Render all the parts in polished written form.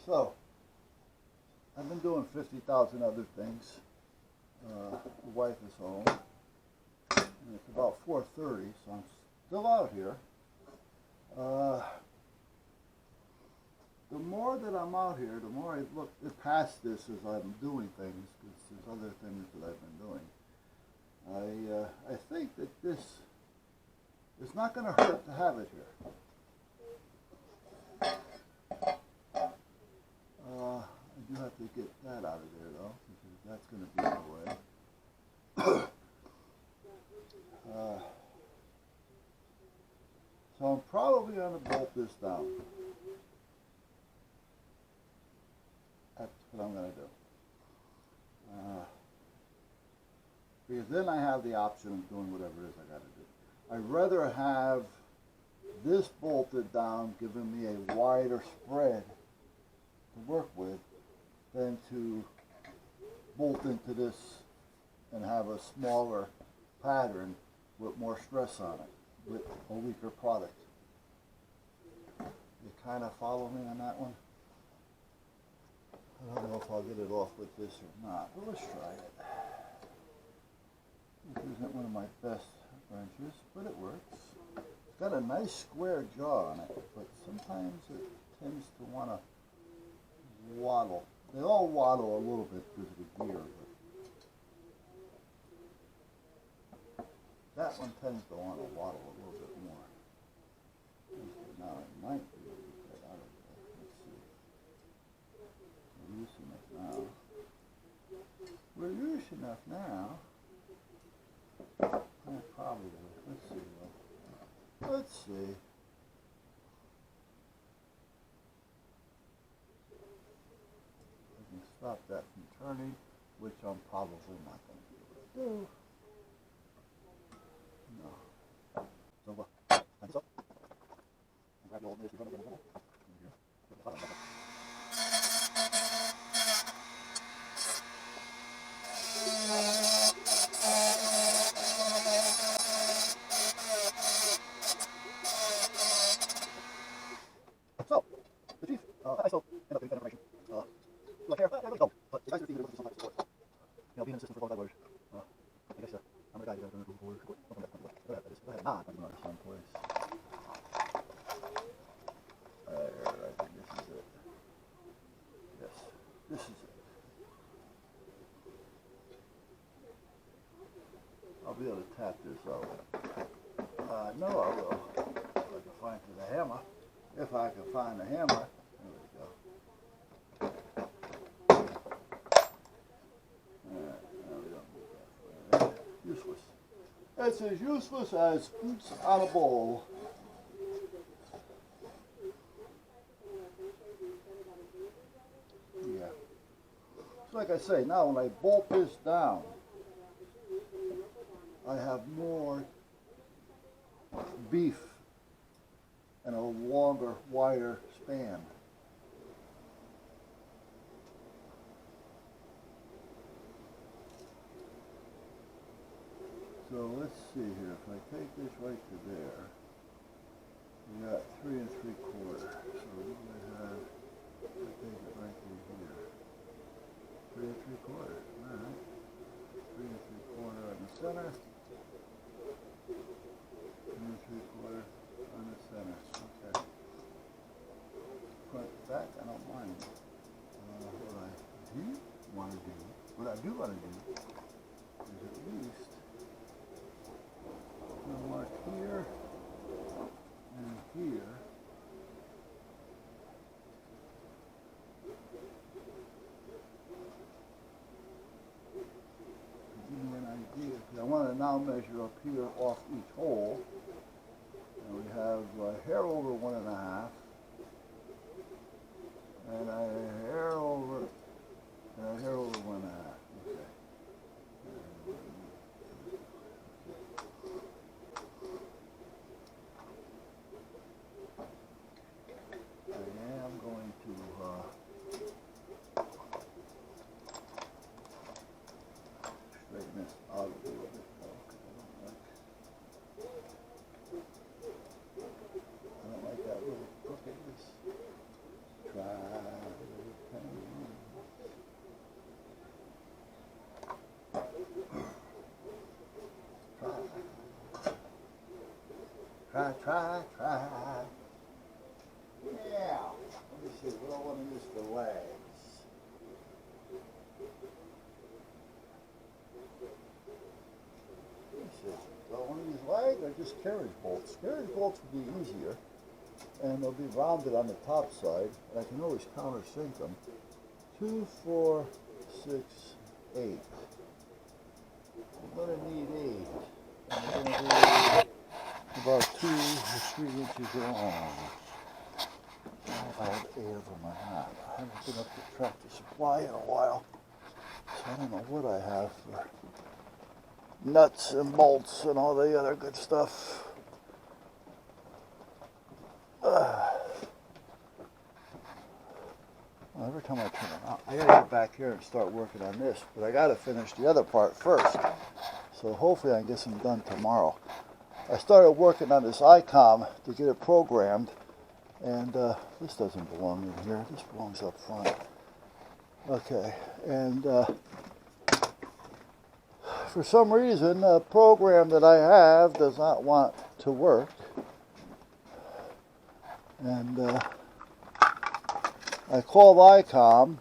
So, I've been doing 50,000 other things. The wife is home, and it's about 4:30, so I'm still out here. The more that I'm out here, the more I look past this as I'm doing things, because there's other things that I've been doing. I think that this is not going to hurt to have it here. I do have to get that out of there though, because that's going to be in the way. So I'm probably going to bolt this down. That's what I'm going to do. Because then I have the option of doing whatever it is I got to do. I'd rather have this bolted down, giving me a wider spread to work with, than to bolt into this and have a smaller pattern with more stress on it, with a weaker product. You kind of follow me on that one? I don't know if I'll get it off with this or not, but let's try it. This isn't one of my best wrenches, but it works. It's got a nice square jaw on it, but sometimes it tends to want to waddle. They all waddle a little bit because of the gear, but that one tends to want to waddle a little bit more. Now it might be able to get that out of there. Let's see. We're loose enough now. We're loose enough now. Probably. Let's see. Let's see. I can stop that from turning, which I'm probably not going to be able to do. No. So look. Hands up. Grab the old miss. You're going to get it. So, the chief, I still end up getting better information. Like here, there we go. But the guys are thinking sometimes support. You know, being in the system for qualified lawyers. I guess I'm a guy who's going to go forward. Go ahead, not someplace. There, I think this is it. Yes, this is it. I'll be able to tap this out. No, I will. If I can find the hammer. If I can find the hammer. There we go. Useless. It's as useless as boots on a bowl. Yeah. So like I say, now when I bolt this down, I have more beef and a longer, wider span. So let's see here. If I take this right to there, we got 3 3/4. So what do I have? I take it right to here. 3 3/4. All right. 3 3/4 on the center. 3 3/4 on the center. Okay. Front, back, I don't mind. What I do want to do is at least mark here and here. To give me an idea, because I want to now measure up here off each hole. And we have a hair over 1.5, and a hair over 1.5. Okay. I am going to straighten this out a little bit though, I don't like that little crookedness. Try try. Yeah. Let me see, what do I want to use for legs? Let me see, do I want to use leg or just carriage bolts? Carriage bolts would be easier, and they'll be rounded on the top side, and I can always countersink them. 2, 4, 6, 8. I'm going to need 8. And I'm going to be about 2 or 3 inches long. I have 8 of them or not. I haven't been up to Tractor Supply in a while, so I don't know what I have for nuts and bolts and all the other good stuff. Well, every time I turn around, I gotta get back here and start working on this, but I gotta finish the other part first. So hopefully I can get some done tomorrow. I started working on this ICOM to get it programmed, and this doesn't belong in here. This belongs up front. Okay, and for some reason, the program that I have does not want to work. And I called ICOM,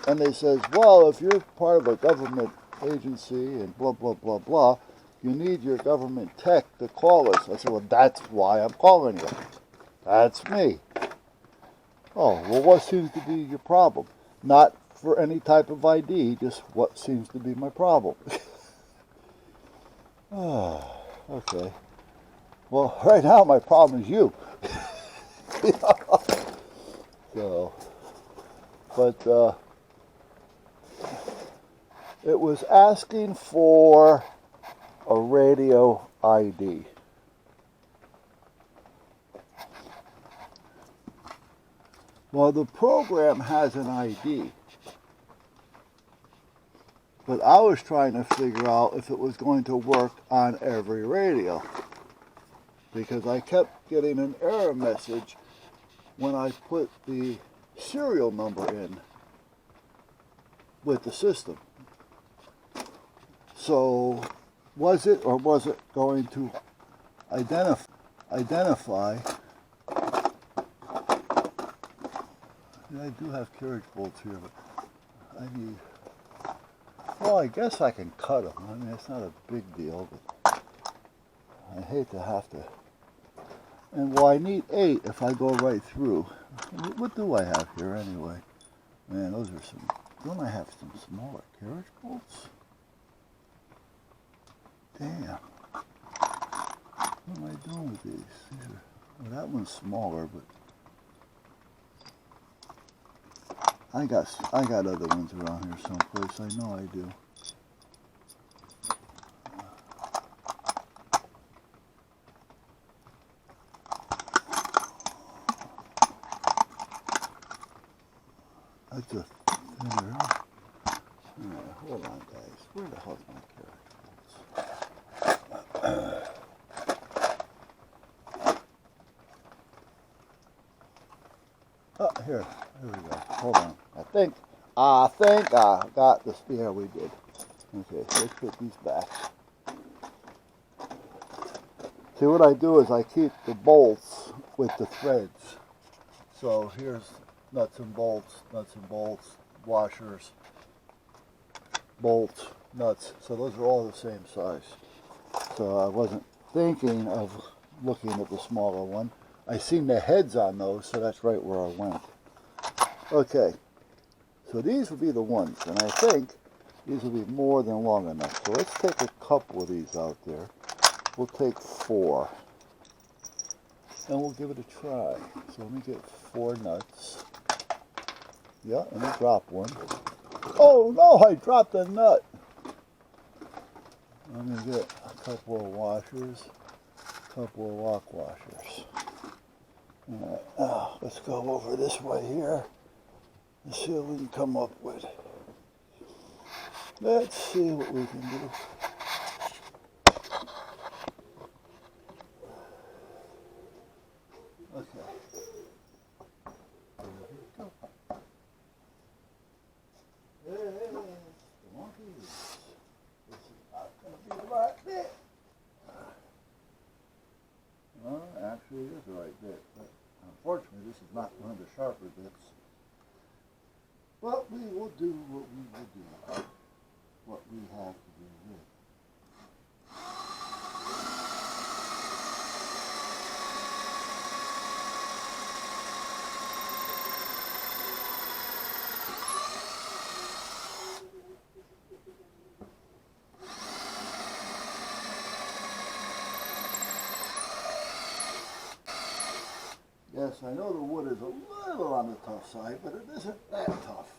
and they says, well, if you're part of a government agency and blah, blah, blah, blah, you need your government tech to call us. I said, well, that's why I'm calling you. That's me. Oh, well, what seems to be your problem? Not for any type of ID, just what seems to be my problem. Okay. Well, right now my problem is you. So, but it was asking for a radio ID. Well, the program has an ID, but I was trying to figure out if it was going to work on every radio, because I kept getting an error message when I put the serial number in with the system. So was it or was it going to identify? Yeah, I do have carriage bolts here, but I need, well, I guess I can cut them. I mean, it's not a big deal, but I hate to have to. And well, I need 8 if I go right through. What do I have here anyway? Man, those are some, don't I have some smaller carriage bolts? Damn. What am I doing with these? These are, well, that one's smaller, but I got other ones around here someplace. I know I do. That's a thinner. Alright, hold on, guys. Where the hell's my carriage bolts? Oh, here we go. Hold on. I think I got this. Yeah, we did. Okay, so let's put these back. See, what I do is I keep the bolts with the threads. So here's nuts and bolts, washers, bolts, nuts. So those are all the same size. So I wasn't thinking of looking at the smaller one. I seen the heads on those, so that's right where I went. Okay, so these will be the ones, and I think these will be more than long enough. So let's take a couple of these out there. We'll take 4, and we'll give it a try. So let me get 4 nuts. Yeah, let me drop one. Oh no, I dropped a nut. I'm going to get a couple of washers, a couple of lock washers. All right, let's go over this way here and see what we can come up with. Let's see what we can do. Okay. This is not going to be the right fit. actually is the right bit, but unfortunately this is not one of the sharper bits. But we will do what we will do, what we have to do with. Yes, I know the wood is a little on the tough side, but it isn't that tough.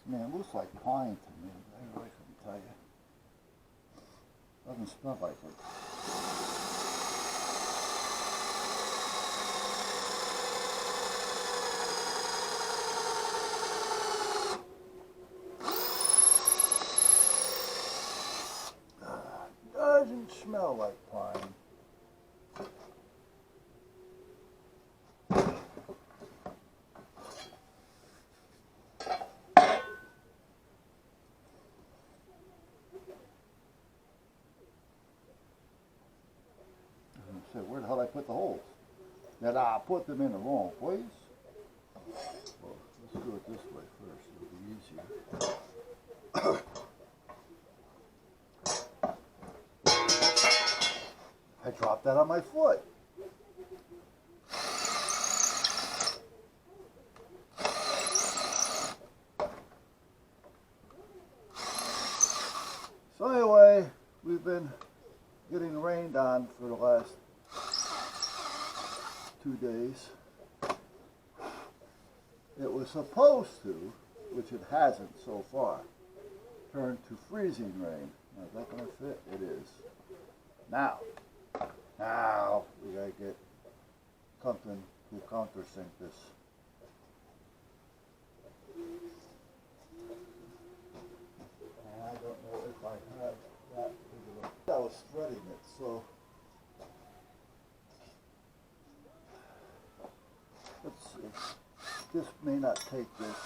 Man, it looks like pine to me. I really couldn't tell you. Doesn't smell like it. Doesn't smell like pine. So where the hell did I put the holes? That I put them in the wrong place? Well, let's do it this way first. It'll be easier. I dropped that on my foot. So anyway, we've been getting rained on for the last 2 days. It was supposed to, which it hasn't so far, turn to freezing rain. Now, is that going to fit? It is. Now we gotta get something to countersink this. And I don't know if I have that. I was threading it, so let's see. This may not take this.